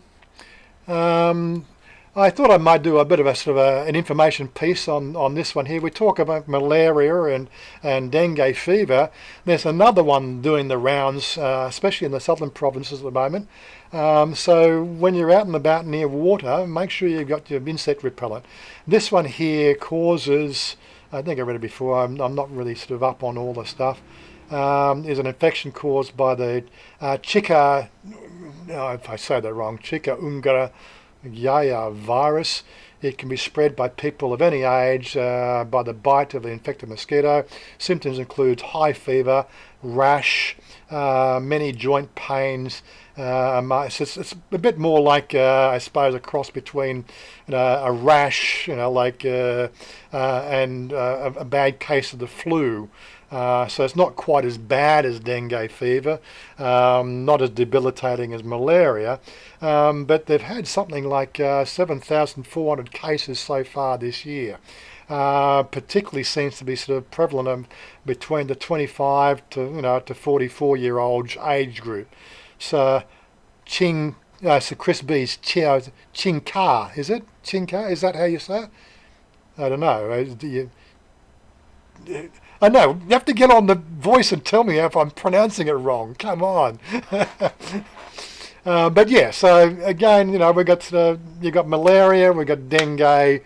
I thought I might do a bit of a sort of an information piece on this one here. We talk about malaria and dengue fever. There's another one doing the rounds, especially in the southern provinces at the moment. So when you're out and about near water, make sure you've got your insect repellent. This one here causes, I think I read it before, I'm not really sort of up on all the stuff, is an infection caused by the Chika, if I say that wrong, Chikungunya virus. It can be spread by people of any age by the bite of the infected mosquito. Symptoms include high fever, rash, many joint pains. It's a bit more like, I suppose, a cross between a rash, and a bad case of the flu. So it's not quite as bad as dengue fever, not as debilitating as malaria, but they've had something like 7,400 cases so far this year. Particularly seems to be sort of prevalent between the 25 to 44-year-old age group. So so Chris B's Chinka, is it? Chinka, is that how you say it? I don't know. I know, you have to get on the voice and tell me if I'm pronouncing it wrong. Come on. But yeah, so again, we got you got malaria, we got dengue.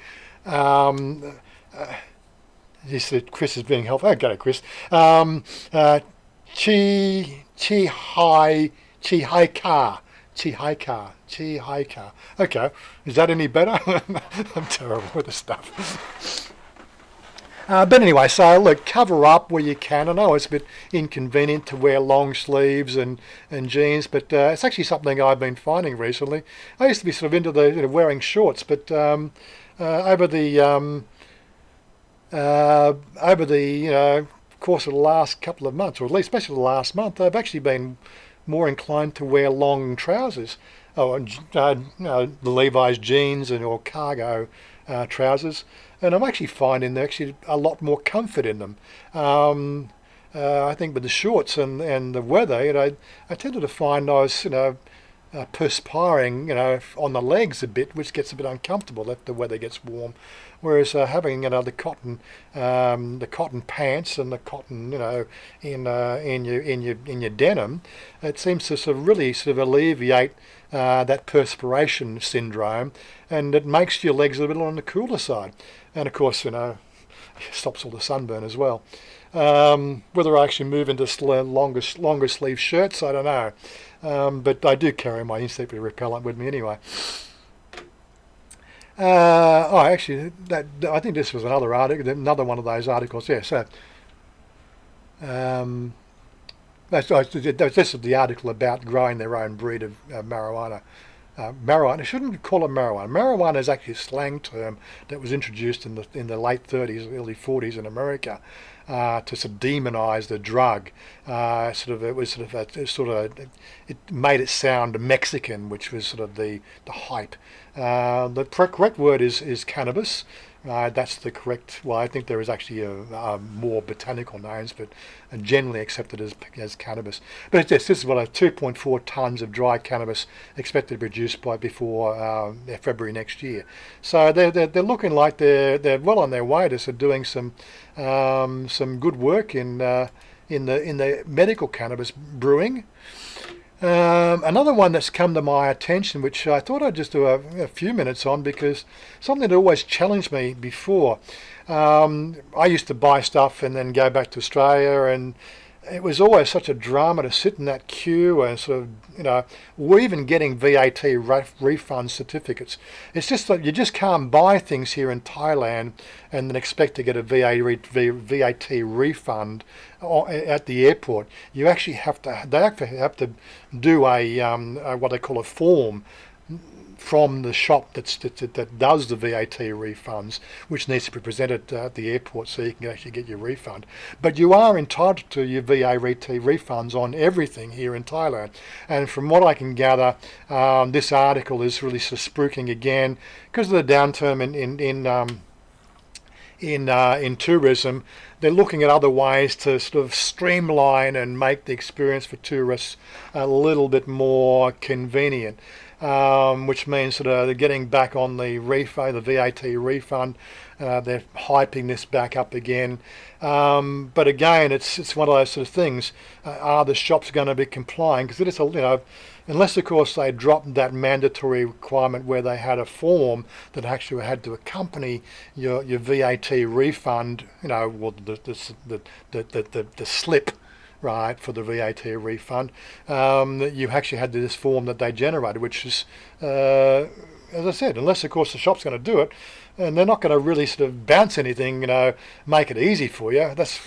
You said Chris is being helpful. Okay, Chris. Chihika. Okay, is that any better? I'm terrible with this stuff. But anyway, so look, cover up where you can. I know it's a bit inconvenient to wear long sleeves and jeans, but it's actually something I've been finding recently. I used to be sort of into the wearing shorts, but over the course of the last couple of months, or at least especially the last month, I've actually been more inclined to wear long trousers. The Levi's jeans or cargo trousers. And I'm actually finding there's actually a lot more comfort in them. I think with the shorts and the weather, I tended to find I was, perspiring, on the legs a bit, which gets a bit uncomfortable if the weather gets warm. Whereas having, the cotton pants and the cotton, in your denim, it seems to sort of really sort of alleviate that perspiration syndrome, and it makes your legs a little on the cooler side. And of course, stops all the sunburn as well. Whether I actually move into longer sleeve shirts, I don't know. But I do carry my insect repellent with me anyway. Actually, I think this was another article, another one of those articles. Yeah. So, This is the article about growing their own breed of marijuana. Marijuana, I shouldn't call it marijuana. Marijuana is actually a slang term that was introduced in the late 30s, early 40s in America, to sort of demonize the drug. It made it sound Mexican, which was sort of the hype. The correct word is cannabis. That's the correct. Well, I think there is actually a more botanical names, but generally accepted as cannabis. But this is what 2.4 tons of dry cannabis expected to be produced by before February next year. So they're looking like they're well on their way to sort of doing some good work in the medical cannabis brewing. Another one that's come to my attention, which I thought I'd just do a few minutes on, because something that always challenged me before. I used to buy stuff and then go back to Australia, and it was always such a drama to sit in that queue and sort of, we're even getting VAT refund certificates. It's just that you just can't buy things here in Thailand and then expect to get a VAT refund at the airport. They actually have to do a what they call a form from the shop that does the VAT refunds, which needs to be presented at the airport so you can actually get your refund. But you are entitled to your VAT refunds on everything here in Thailand. And from what I can gather, this article is really sort of spruiking again because of the downturn in tourism. They're looking at other ways to sort of streamline and make the experience for tourists a little bit more convenient. Which means that they're getting back on the VAT refund. They're hyping this back up again. But again, it's one of those sort of things. Are the shops going to be complying? Because it is unless of course they dropped that mandatory requirement where they had a form that actually had to accompany your VAT refund. The slip. Right, for the VAT refund, you actually had this form that they generated, which is, as I said, unless of course the shop's going to do it, and they're not going to really sort of bounce anything, make it easy for you. That's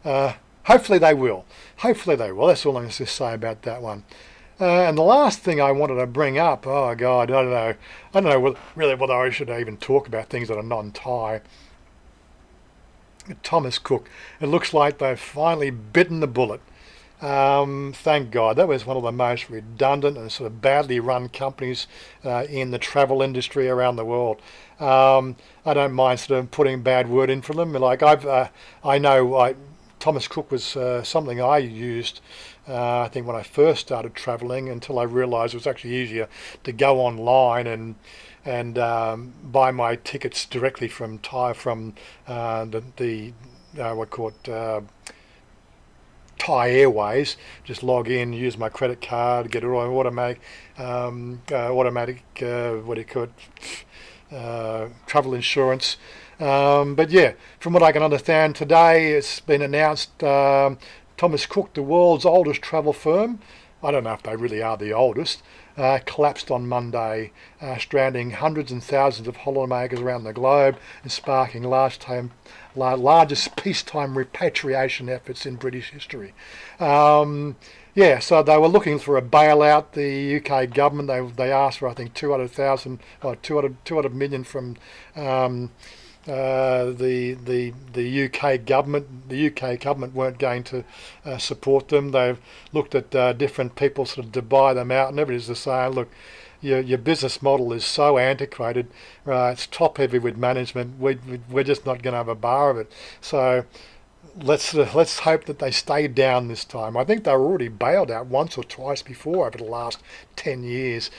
hopefully they will. Hopefully they will. That's all I'm going to say about that one. And the last thing I wanted to bring up, oh God, I don't know really whether I should even talk about things that are non-Thai. Thomas Cook. It looks like they've finally bitten the bullet. Thank God. That was one of the most redundant and sort of badly run companies in the travel industry around the world. I don't mind sort of putting a bad word in for them. Like Thomas Cook was something I used, I think when I first started travelling, until I realised it was actually easier to go online and buy my tickets directly from Thai Thai Airways. Just log in, use my credit card, get it automatic travel insurance. But yeah, from what I can understand today, it's been announced Thomas Cook, the world's oldest travel firm, I don't know if they really are the oldest, collapsed on Monday, stranding hundreds and thousands of holidaymakers around the globe and sparking largest peacetime repatriation efforts in British history. So they were looking for a bailout. The UK government, they asked for, I think, 200 million from the UK government. The UK government weren't going to support them. They've looked at different people sort of to buy them out, and everybody's just saying, look, your business model is so antiquated, it's top heavy with management. We're just not going to have a bar of it. So let's hope that they stay down this time. I think they were already bailed out once or twice before over the last 10 years.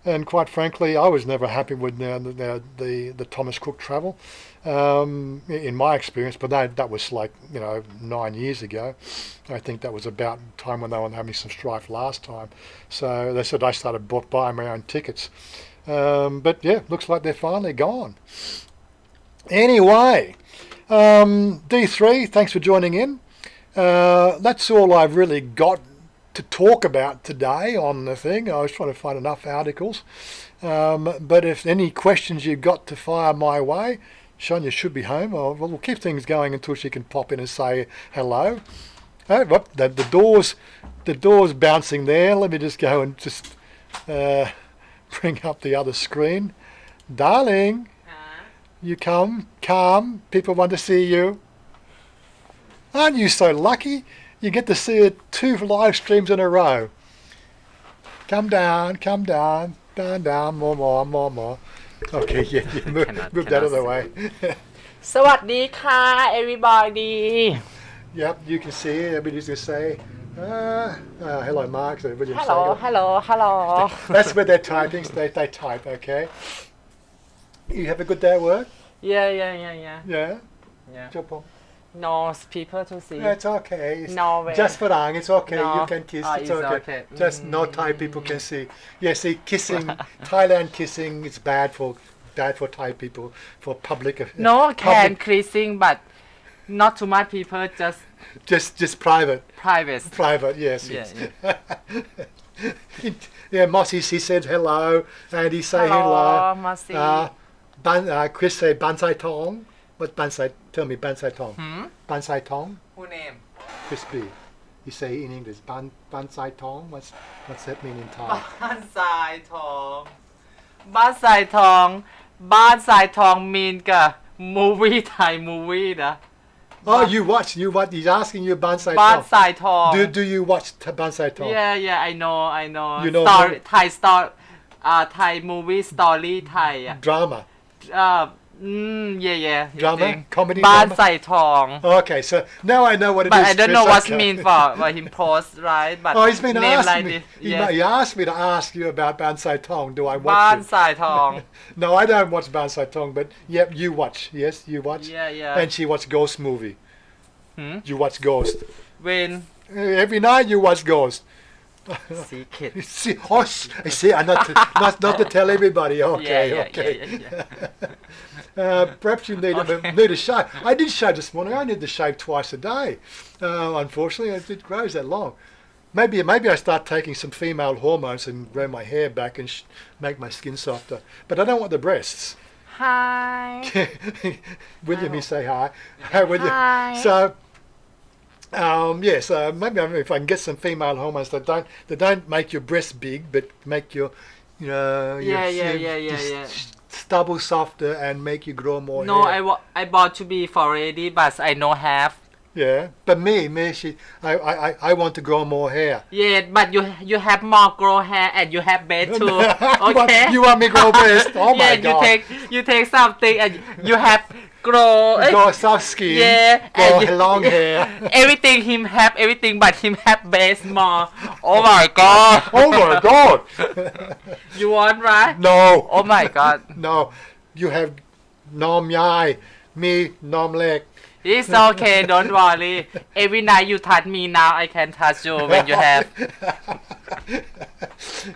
And quite frankly, I was never happy with the Thomas Cook travel, in my experience. But that was like 9 years ago. I think that was about the time when they were having some strife last time. So they said I started buying my own tickets. But yeah, looks like they're finally gone. Anyway, D3, thanks for joining in. That's all I've really got to talk about today on the thing. I was trying to find enough articles. But if any questions you've got to fire my way, Chanya should be home. We'll keep things going until she can pop in and say hello. Oh, what the door's bouncing there. Let me just go and just bring up the other screen. Darling, you come. People want to see you. Aren't you so lucky? You get to see 2 live streams in a row. Come down, down, more. Okay, yeah, move that out of the way. สวัสดีค่ะ everybody Yep, you can see it. Everybody's going to say, hello, Mark. So everybody hello That's where they're typing. So they type, okay? You have a good day at work? yeah Yeah? Jump on. no people to see Yeah, it's okay. No way. Just for Ang, it's okay. No. You can kiss. Oh, it's it's okay. okay. Just no Thai people can see. Yeah, see, kissing, Thailand kissing, it's bad for Thai people, for public. no can public, kissing but not to my people just private. private Yes. Yeah, Yeah, Mossy, he said hello, and he say hello. Mossy Chris say Bansai Tong. What Bansai? Tell me Bansai Tong. Bansai Tong. who name Crispy. You say in English Bansai Tong. What's that mean in Thai? บ้านทรายทองบ้านทรายทอง mean กับ movie Thai movie นะ Oh, you watch. He's asking you Bansai บ้าน Tong. ทรายทอง Do you watch Bansai Tong? Yeah I know You know story Thai movie story Thai อ่ะ Drama. Yeah Drama? Comedy บ้าน drama? ใส่ทอง Okay, so now I know what it is. but I don't know Chris, what's okay. mean for what him post right but Oh, he's been name asking like me. this He asked me to ask you about Bansai Tong. Do I บ้าน watch it? ใส่ทอง No, I don't watch Bansai Tong, but yep, you watch. Yes, you watch. Yeah And she watch Ghost movie. You watch Ghost. when Every night you watch Ghost. secret See, not to tell everybody. Okay, okay. Perhaps you need a shave. I did shave this morning. I need to shave twice a day. Unfortunately, it grows that long. Maybe I start taking some female hormones and grow my hair back and make my skin softer. But I don't want the breasts. hi William, you say hi. Hi, William. Hi. So, so maybe if I can get some female hormones that don't make your breasts big, but make your, yeah stubble softer and make you grow more no hair. I bought to be for already but I know half Yeah, but I want to grow more hair. yeah but you have more grow hair and you have beard too okay You want me to grow breast? Oh my yeah God. you take something and you have grow Grow soft skin. yeah Grow and long hair. everything him have everything but him have base more oh my god Oh my God. you want right No. oh my god No. You have nom yai, me nom leg. it's okay don't worry every night you touch me now I can touch you when you have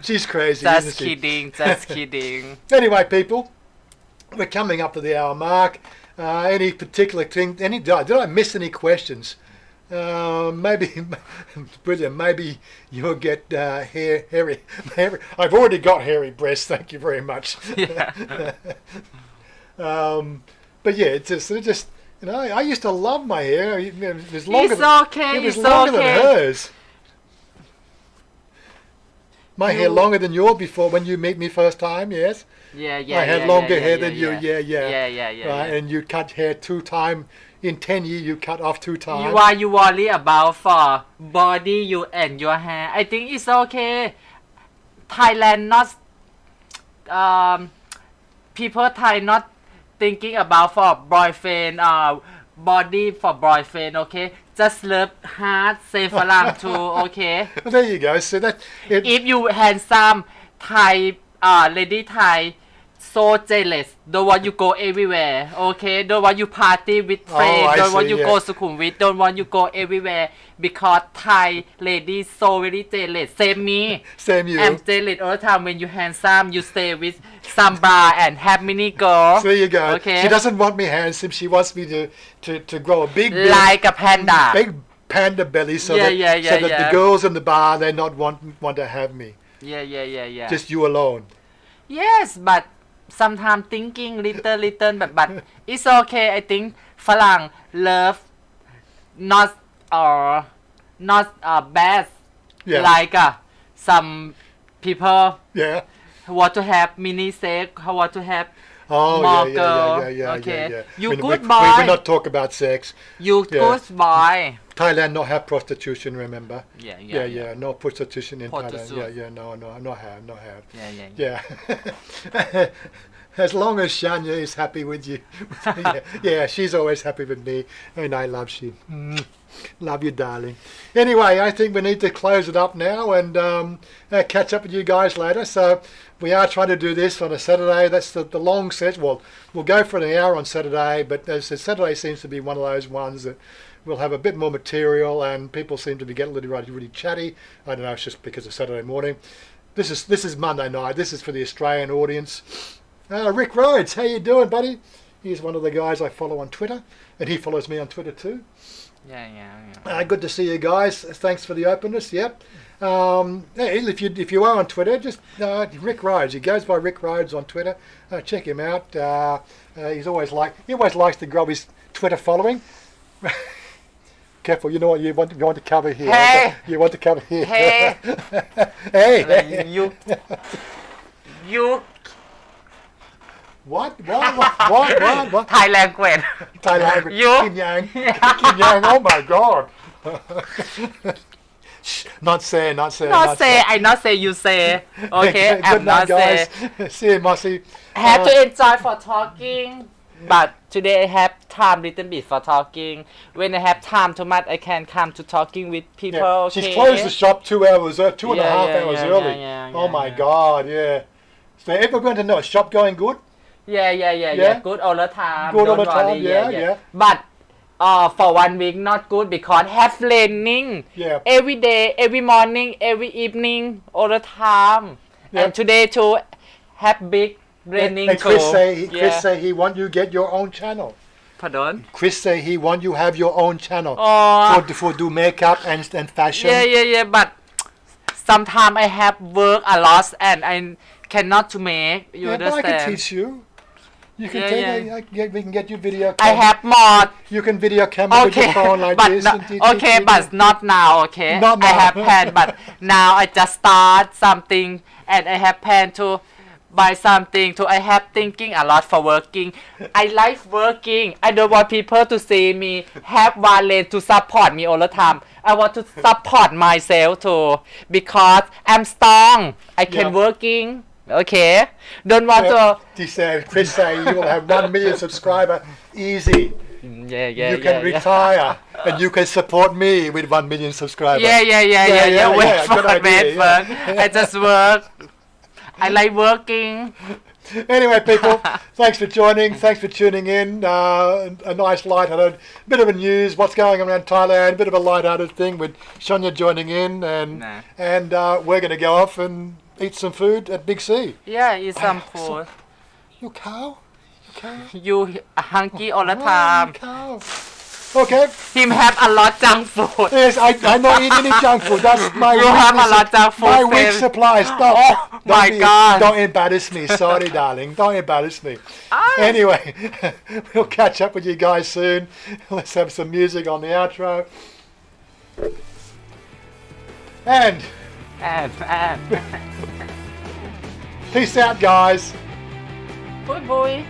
She's crazy, just isn't she? kidding Anyway, people, we're coming up to the hour mark. Any particular thing? Did I miss any questions? Maybe, brilliant. Maybe you'll get hairy. I've already got hairy breasts. Thank you very much. yeah But yeah, it's just I used to love my hair. It was longer. It's okay, It was it's longer okay. than hers. My hair longer than yours before when you meet me first time. Yes. yeah I had longer hair than you. Yeah. yeah Right, and you cut hair 2 times. In 10 years, you cut off 2 times. you worry about for body you and your hair I think it's okay Thailand not people Thai not thinking about for boyfriend body for boyfriend okay just love hard say ฝรั่ง too okay Well, there you go. So that if you handsome Thai lady Thai so jealous don't want you go everywhere okay don't want you party with friends I don't want see, you yeah. go Sukhumvit don't want you go everywhere because Thai lady so very jealous same me same you. I'm jealous all the time when you handsome you stay with some bar and have mini girl So there you go. okay She doesn't want me handsome. She wants me to grow a big like a panda big panda belly so that the yeah. girls in the bar they not want to have me. yeah Just you alone. yes but sometimes thinking little but it's okay I think ฝรั่ง love not not bad. Yeah. Like some people Yeah. want to have mini sex, want to have Oh, more yeah, girl. yeah, yeah, yeah, Okay. yeah, yeah. You we, good we, boy. We not talk about sex. You Yeah. good boy. Thailand not have prostitution, remember? Yeah. No prostitution in Thailand. Prostitution. No, not have. Yeah. As long as Chanya is happy with you. yeah, she's always happy with me, and I love she. Love you, darling. Anyway, I think we need to close it up now and catch up with you guys later. So we are trying to do this on a Saturday. That's the long set. Well, we'll go for an hour on Saturday, but as I said, Saturday seems to be one of those ones that we'll have a bit more material, and people seem to be getting really chatty. I don't know, it's just because of Saturday morning. This is Monday night. This is for the Australian audience. Rick Rhodes, how you doing, buddy? He's one of the guys I follow on Twitter, and he follows me on Twitter too. Yeah. Good to see you guys. Thanks for the openness. Yep. Hey, if you are on Twitter, just Rick Rhodes. He goes by Rick Rhodes on Twitter. Check him out. He always likes to grow his Twitter following. Careful, you know what you want to cover here. Hey. You want to cover here. Hey. Hey. You. What? Thai language. Thailand. You. Kim Yang. Oh my God. Not say. I not say. You say. Okay. Good I'm night, not guys. say. See you, Mossy. I have to enjoy for talking, but today I have time little bit for talking. When I have time too much, I can come to talking with people. Yeah. Okay? She's closed the shop 2 hours, 2.5 hours early. Oh my God, yeah. So everyone to know, shop going good? Yeah. Good all the time. Good all Don't the time, worry, yeah. But for 1 week not good because have raining. Yeah. Every day, every morning, every evening, all the time. Yeah. And today too, have big raining And too. Chris say he want you get your own channel. Pardon? Chris say he want you have your own channel Oh. for do makeup and fashion. Yeah. But sometimes I have work a lot and I cannot to make. You But I understand? can teach you. You can we can get you video I camera. have more. You can video camera with your phone like but this. no, and teach okay, you. but not now. Okay, Not I now. have plan, but now I just start something, and I have plan to buy something. To I have thinking a lot for working. I like working. I don't want people to see me have violence to support me all the time. I want to support myself too because I'm strong. I can working. Okay, don't want Chris say you will have 1 million subscriber easy. Yeah. You can retire and you can support me with 1 million subscribers. Yeah. Wait good idea, I just work. I like working. Anyway, people, thanks for joining. Thanks for tuning in. A nice light-hearted bit of a news. What's going on around Thailand? A bit of a light-hearted thing with Chanya joining in, and we're going to go off and eat some food at Big C. Yeah, eat some food. You cow? You hungry all the time. Cow. Okay. Him have a lot junk food. Yes, I not eat any junk food. That's my You have a lot junk food. my week supply. Stop. Oh my God. Don't embarrass me. Sorry, darling. Don't embarrass me. Anyway, we'll catch up with you guys soon. Let's have some music on the outro. And And peace out, guys. boy.